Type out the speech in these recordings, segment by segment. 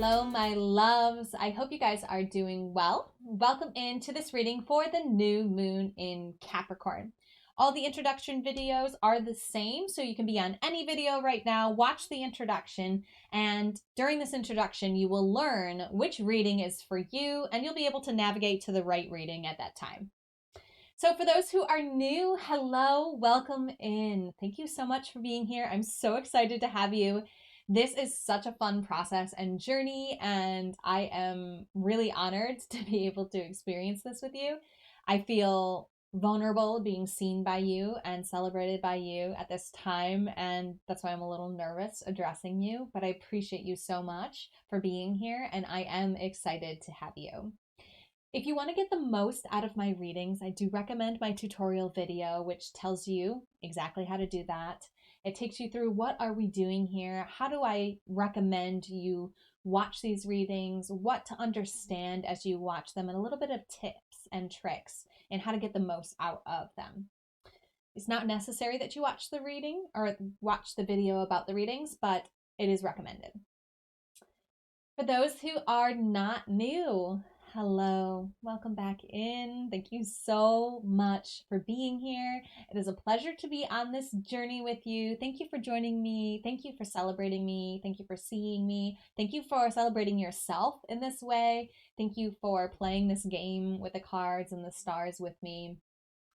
Hello, my loves. I hope you guys are doing well. Welcome into this reading for the new moon in Capricorn. All the introduction videos are the same, so you can be on any video right now, watch the introduction, and during this introduction, you will learn which reading is for you, and you'll be able to navigate to the right reading at that time. So for those who are new, hello, welcome in. Thank you so much for being here. I'm so excited to have you. This is such a fun process and journey, and I am really honored to be able to experience this with you. I feel vulnerable being seen by you and celebrated by you at this time, and that's why I'm a little nervous addressing you, but I appreciate you so much for being here, and I am excited to have you. If you want to get the most out of my readings, I do recommend my tutorial video, which tells you exactly how to do that. It takes you through what are we doing here, how do I recommend you watch these readings, what to understand as you watch them, and a little bit of tips and tricks and how to get the most out of them. It's not necessary that you watch the reading or watch the video about the readings, but it is recommended. For those who are not new, hello, welcome back in. Thank you so much for being here. It is a pleasure to be on this journey with you. Thank you for joining me. Thank you for celebrating me. Thank you for seeing me. Thank you for celebrating yourself in this way. Thank you for playing this game with the cards and the stars with me.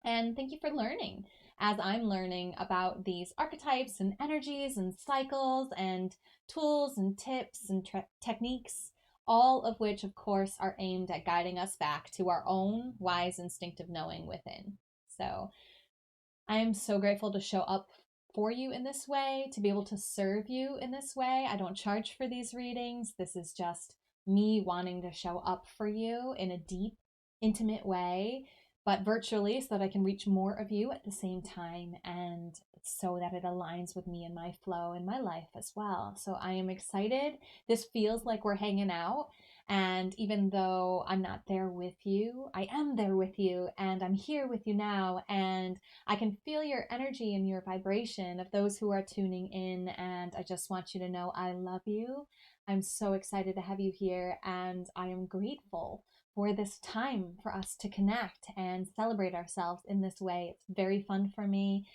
And thank you for learning as I'm learning about these archetypes and energies and cycles and tools and tips and techniques, all of which, of course, are aimed at guiding us back to our own wise instinctive knowing within. So I am so grateful to show up for you in this way, to be able to serve you in this way. I don't charge for these readings. This is just me wanting to show up for you in a deep, intimate way, but virtually, so that I can reach more of you at the same time, and so that it aligns with me and my flow in my life as well. So I am excited. This feels like we're hanging out, and even though I'm not there with you, I am there with you, and I'm here with you now, and I can feel your energy and your vibration of those who are tuning in, and I just want you to know I love you. I'm so excited to have you here, and I am grateful for this time for us to connect and celebrate ourselves in this way. It's very fun for me.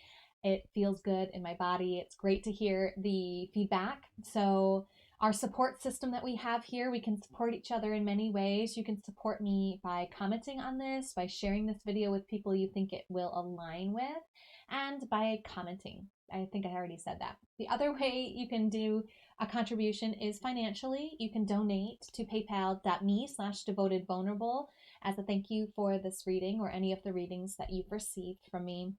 It feels good in my body. It's great to hear the feedback. So our support system that we have here, we can support each other in many ways. You can support me by commenting on this, by sharing this video with people you think it will align with, and by commenting. I think I already said that. The other way you can do a contribution is financially. You can donate to paypal.me/devotedvulnerable as a thank you for this reading or any of the readings that you've received from me.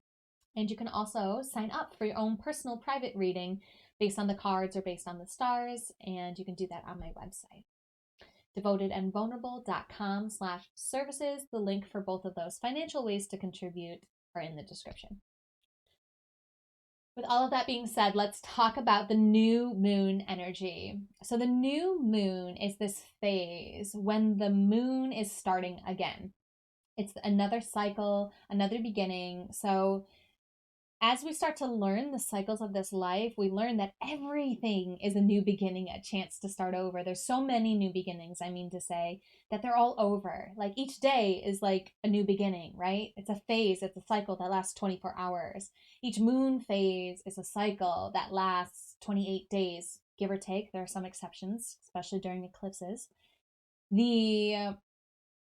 And you can also sign up for your own personal private reading based on the cards or based on the stars, and you can do that on my website, devotedandvulnerable.com/services. The link for both of those financial ways to contribute are in the description. With all of that being said, let's talk about the new moon energy. So the new moon is this phase when the moon is starting again. It's another cycle, another beginning. So as we start to learn the cycles of this life, we learn that everything is a new beginning, a chance to start over. There's so many new beginnings, I mean to say, that they're all over. Like each day is like a new beginning, right? It's a phase, it's a cycle that lasts 24 hours. Each moon phase is a cycle that lasts 28 days, give or take. There are some exceptions, especially during eclipses. The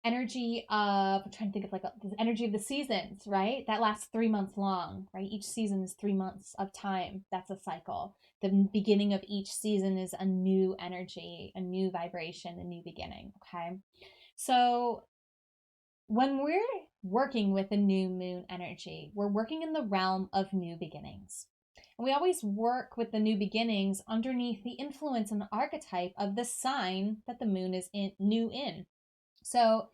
energy of, I'm trying to think of the energy of the seasons, right? That lasts 3 months long, right? Each season is 3 months of time. That's a cycle. The beginning of each season is a new energy, a new vibration, a new beginning, okay? So when we're working with a new moon energy, we're working in the realm of new beginnings. And we always work with the new beginnings underneath the influence and the archetype of the sign that the moon is new in. So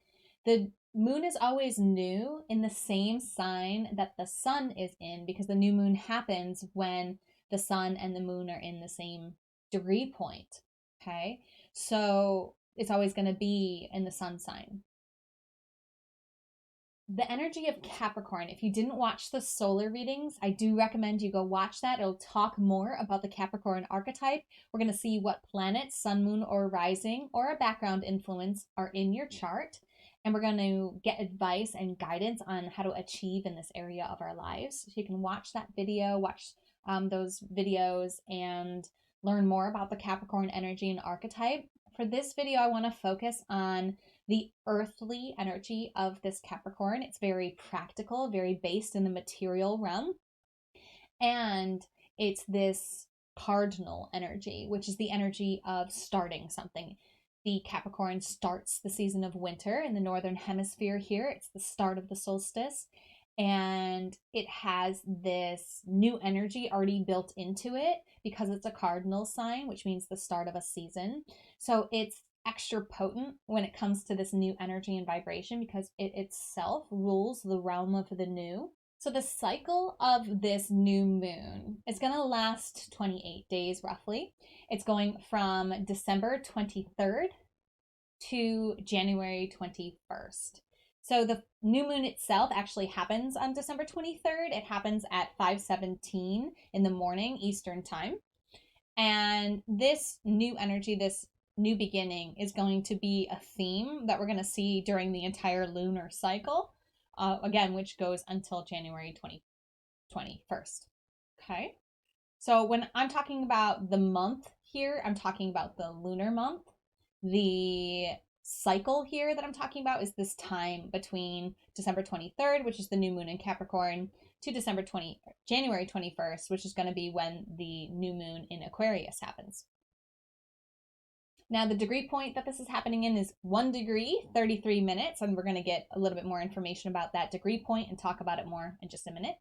the moon is always new in the same sign that the sun is in, because the new moon happens when the sun and the moon are in the same degree point. Okay. So it's always going to be in the sun sign. The energy of Capricorn. If you didn't watch the solar readings, I do recommend you go watch that. It'll talk more about the Capricorn archetype. We're going to see what planets, sun, moon, or rising, or a background influence are in your chart. And we're going to get advice and guidance on how to achieve in this area of our lives. So you can watch that video, watch those videos, and learn more about the Capricorn energy and archetype. For this video, I want to focus on the earthly energy of this Capricorn. It's very practical, very based in the material realm. And it's this cardinal energy, which is the energy of starting something. The Capricorn starts the season of winter in the northern hemisphere here. It's the start of the solstice. And it has this new energy already built into it because it's a cardinal sign, which means the start of a season. So it's extra potent when it comes to this new energy and vibration because it itself rules the realm of the new. So the cycle of this new moon is going to last 28 days roughly. It's going from December 23rd to January 21st. So the new moon itself actually happens on December 23rd. It happens at 5:17 in the morning Eastern time. And this new energy, this new beginning is going to be a theme that we're going to see during the entire lunar cycle, again, which goes until January 21st. Okay. So when I'm talking about the month here, I'm talking about the lunar month. The cycle here that I'm talking about is this time between December 23rd, which is the new moon in Capricorn, to January 21st, which is going to be when the new moon in Aquarius happens. Now, the degree point that this is happening in is 1 degree, 33 minutes, and we're going to get a little bit more information about that degree point and talk about it more in just a minute.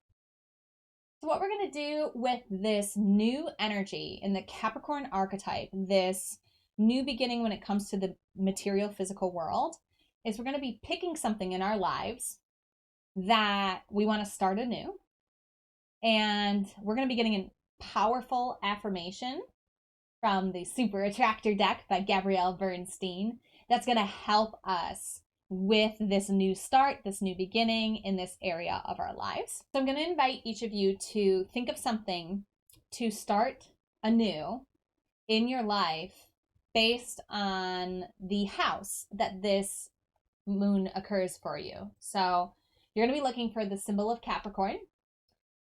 So what we're going to do with this new energy in the Capricorn archetype, this new beginning when it comes to the material physical world, is we're going to be picking something in our lives that we want to start anew. And we're going to be getting a powerful affirmation from the Super Attractor deck by Gabrielle Bernstein that's going to help us with this new start, this new beginning in this area of our lives. So I'm going to invite each of you to think of something to start anew in your life based on the house that this moon occurs for you. So you're going to be looking for the symbol of Capricorn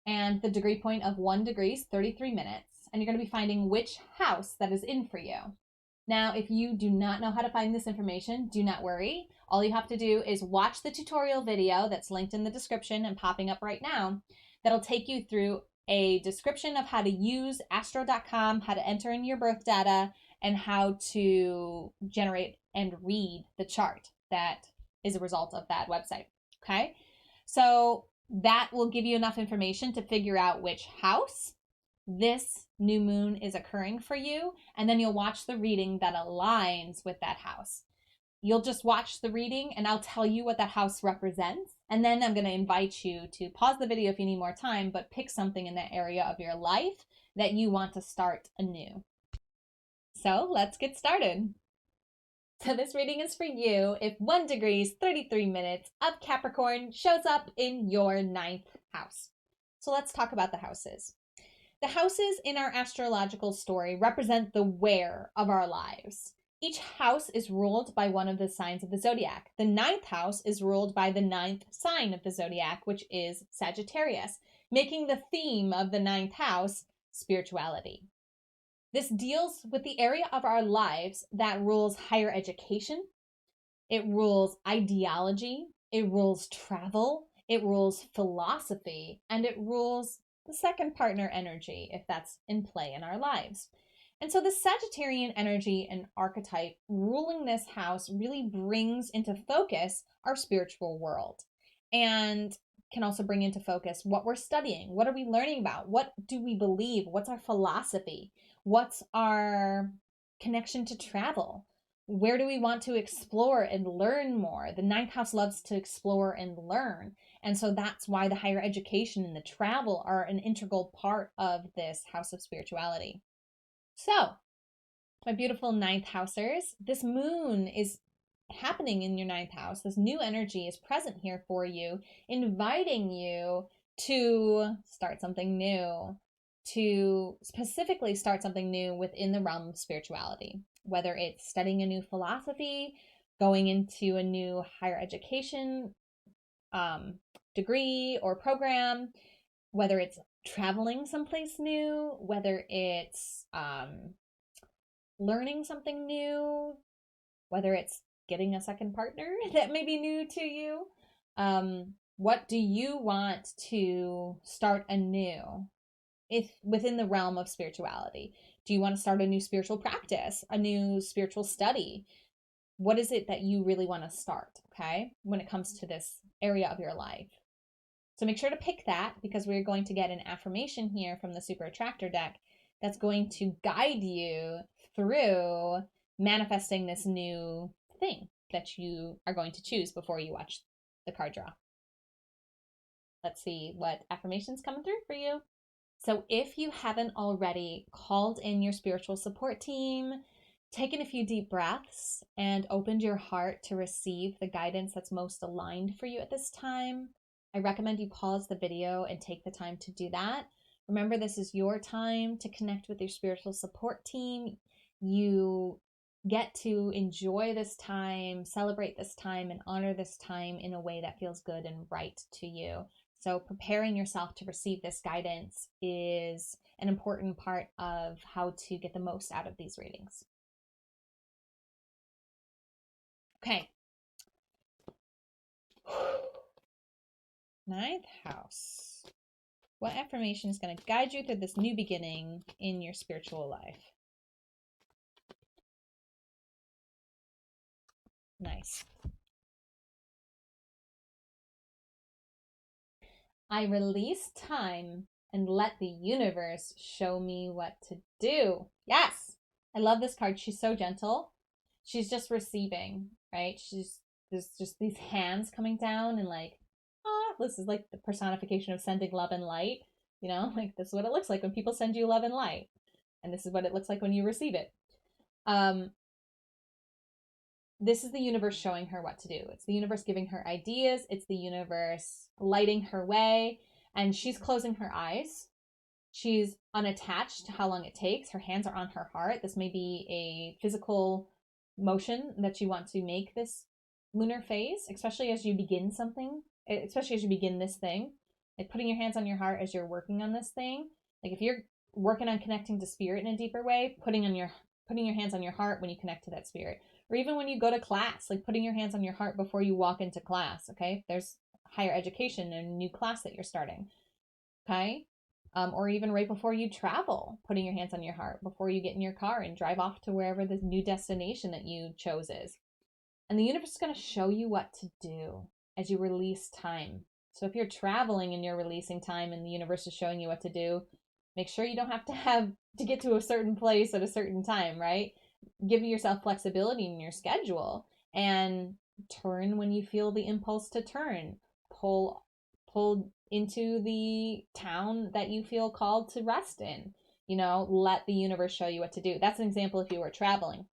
and the degree point of 1 degree, 33 minutes. And you're going to be finding which house that is in for you. Now, if you do not know how to find this information, do not worry. All you have to do is watch the tutorial video that's linked in the description and popping up right now. That'll take you through a description of how to use astro.com, how to enter in your birth data, and how to generate and read the chart that is a result of that website. Okay? So that will give you enough information to figure out which house this new moon is occurring for you, and then you'll watch the reading that aligns with that house. You'll just watch the reading and I'll tell you what that house represents, and then I'm going to invite you to pause the video if you need more time, but pick something in that area of your life that you want to start anew. So let's get started. So this reading is for you if 1 degree, 33 minutes of Capricorn shows up in your 9th house. So let's talk about the houses. The houses in our astrological story represent the where of our lives. Each house is ruled by one of the signs of the zodiac. The 9th house is ruled by the 9th sign of the zodiac, which is Sagittarius, making the theme of the 9th house spirituality. This deals with the area of our lives that rules higher education, it rules ideology, it rules travel, it rules philosophy, and it rules the second partner energy, if that's in play in our lives. And so the Sagittarian energy and archetype ruling this house really brings into focus our spiritual world and can also bring into focus what we're studying. What are we learning about? What do we believe? What's our philosophy? What's our connection to travel? Where do we want to explore and learn more? The 9th house loves to explore and learn. And so that's why the higher education and the travel are an integral part of this house of spirituality. So, my beautiful 9th housers, this moon is happening in your ninth house. This new energy is present here for you, inviting you to start something new, to specifically start something new within the realm of spirituality, whether it's studying a new philosophy, going into a new higher education degree or program, whether it's traveling someplace new, whether it's learning something new, whether it's getting a second partner that may be new to you. What do you want to start anew if within the realm of spirituality? Do you want to start a new spiritual practice, a new spiritual study? What is it that you really want to start, okay, when it comes to this area of your life? So make sure to pick that, because we're going to get an affirmation here from the Super Attractor deck that's going to guide you through manifesting this new thing that you are going to choose before you watch the card draw. Let's see what affirmation's coming through for you. So if you haven't already called in your spiritual support team, taken a few deep breaths, and opened your heart to receive the guidance that's most aligned for you at this time, I recommend you pause the video and take the time to do that. Remember, this is your time to connect with your spiritual support team. You get to enjoy this time, celebrate this time, and honor this time in a way that feels good and right to you. So preparing yourself to receive this guidance is an important part of how to get the most out of these readings. Okay. Ninth house. What affirmation is going to guide you through this new beginning in your spiritual life? Nice. I release time and let the universe show me what to do. Yes. I love this card. She's so gentle. She's just receiving, right? There's just these hands coming down and like, this is like the personification of sending love and light. You know, like this is what it looks like when people send you love and light. And this is what it looks like when you receive it. This is the universe showing her what to do. It's the universe giving her ideas. It's the universe lighting her way. And she's closing her eyes. She's unattached to how long it takes. Her hands are on her heart. This may be a physical motion that you want to make this lunar phase, especially as you begin something, especially as you begin this thing. Like putting your hands on your heart as you're working on this thing. Like if you're working on connecting to spirit in a deeper way, putting your hands on your heart when you connect to that spirit. Or even when you go to class, like putting your hands on your heart before you walk into class, okay? If there's higher education and a new class that you're starting, okay? Or even right before you travel, putting your hands on your heart before you get in your car and drive off to wherever the new destination that you chose is. And the universe is going to show you what to do as you release time. So if you're traveling and you're releasing time and the universe is showing you what to do, make sure you don't have to get to a certain place at a certain time, right? Give yourself flexibility in your schedule and turn when you feel the impulse to turn. Pull into the town that you feel called to rest in. You know, let the universe show you what to do. That's an example if you were traveling.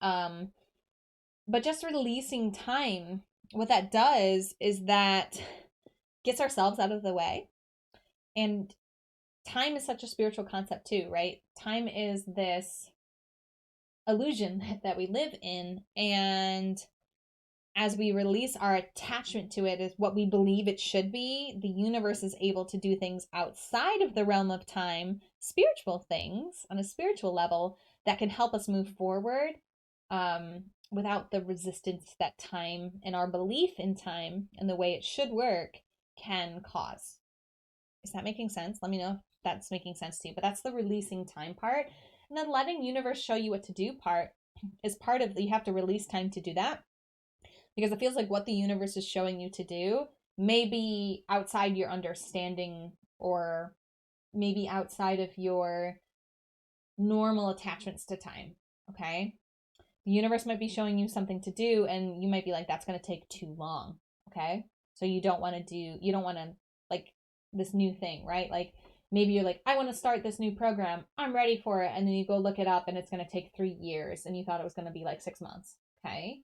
But just releasing time, what that does is that gets ourselves out of the way. And time is such a spiritual concept too, right? Time is this illusion that we live in, and as we release our attachment to it as what we believe it should be, the universe is able to do things outside of the realm of time, spiritual things on a spiritual level that can help us move forward without the resistance that time and our belief in time and the way it should work can cause. Is that making sense? Let me know if that's making sense to you. But that's the releasing time part. And then letting universe show you what to do part is part of, you have to release time to do that. Because it feels like what the universe is showing you to do may be outside your understanding or maybe outside of your normal attachments to time, okay? The universe might be showing you something to do and you might be like, that's going to take too long, okay? So you don't want to like this new thing, right? Like maybe you're like, I want to start this new program. I'm ready for it. And then you go look it up and it's going to take 3 years and you thought it was going to be like 6 months, okay?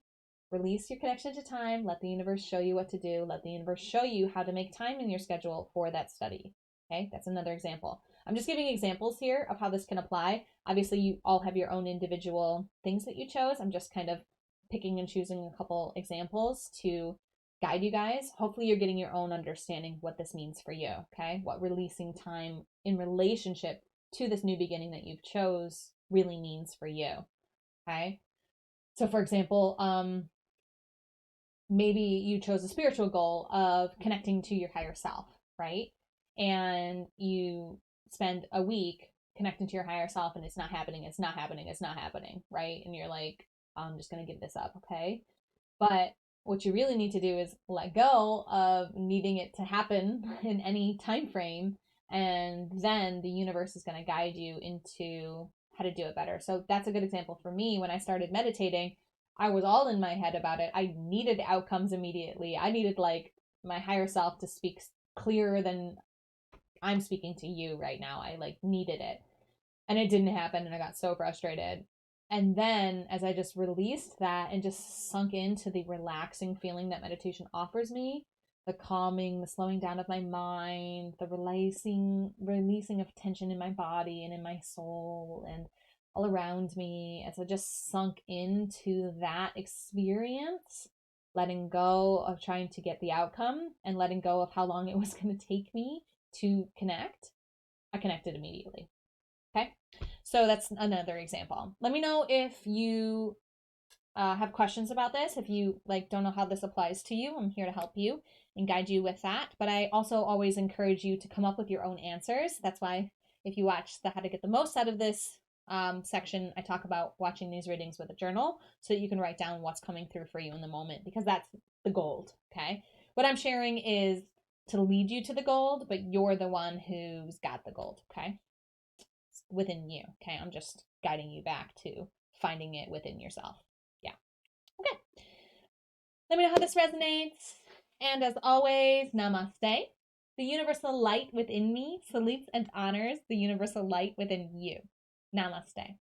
Release your connection to time. Let the universe show you what to do. Let the universe show you how to make time in your schedule for that study. Okay, that's another example. I'm just giving examples here of how this can apply. Obviously, you all have your own individual things that you chose. I'm just kind of picking and choosing a couple examples to guide you guys. Hopefully, you're getting your own understanding what this means for you. Okay, what releasing time in relationship to this new beginning that you've chose really means for you. Okay, so for example, maybe you chose a spiritual goal of connecting to your higher self, right? And you spend a week connecting to your higher self and it's not happening, it's not happening, it's not happening, right? And you're like, I'm just going to give this up, okay? But what you really need to do is let go of needing it to happen in any time frame, and then the universe is going to guide you into how to do it better. So that's a good example for me. When I started meditating, I was all in my head about it. I needed outcomes immediately. I needed like my higher self to speak clearer than I'm speaking to you right now. I like needed it. And it didn't happen and I got so frustrated. And then as I just released that and just sunk into the relaxing feeling that meditation offers me, the calming, the slowing down of my mind, the releasing of tension in my body and in my soul and all around me, as I just sunk into that experience, letting go of trying to get the outcome and letting go of how long it was going to take me to connect, I connected immediately. Okay, so that's another example. Let me know if you have questions about this. If you like don't know how this applies to you, I'm here to help you and guide you with that. But I also always encourage you to come up with your own answers. That's why if you watch the How to Get the Most Out of This section, I talk about watching these readings with a journal so that you can write down what's coming through for you in the moment, because that's the gold. Okay, what I'm sharing is to lead you to the gold, but you're the one who's got the gold. Okay, it's within you. Okay, I'm just guiding you back to finding it within yourself. Yeah. Okay, let me know how this resonates, and as always, namaste. The universal light within me salutes and honors the universal light within you. Namaste.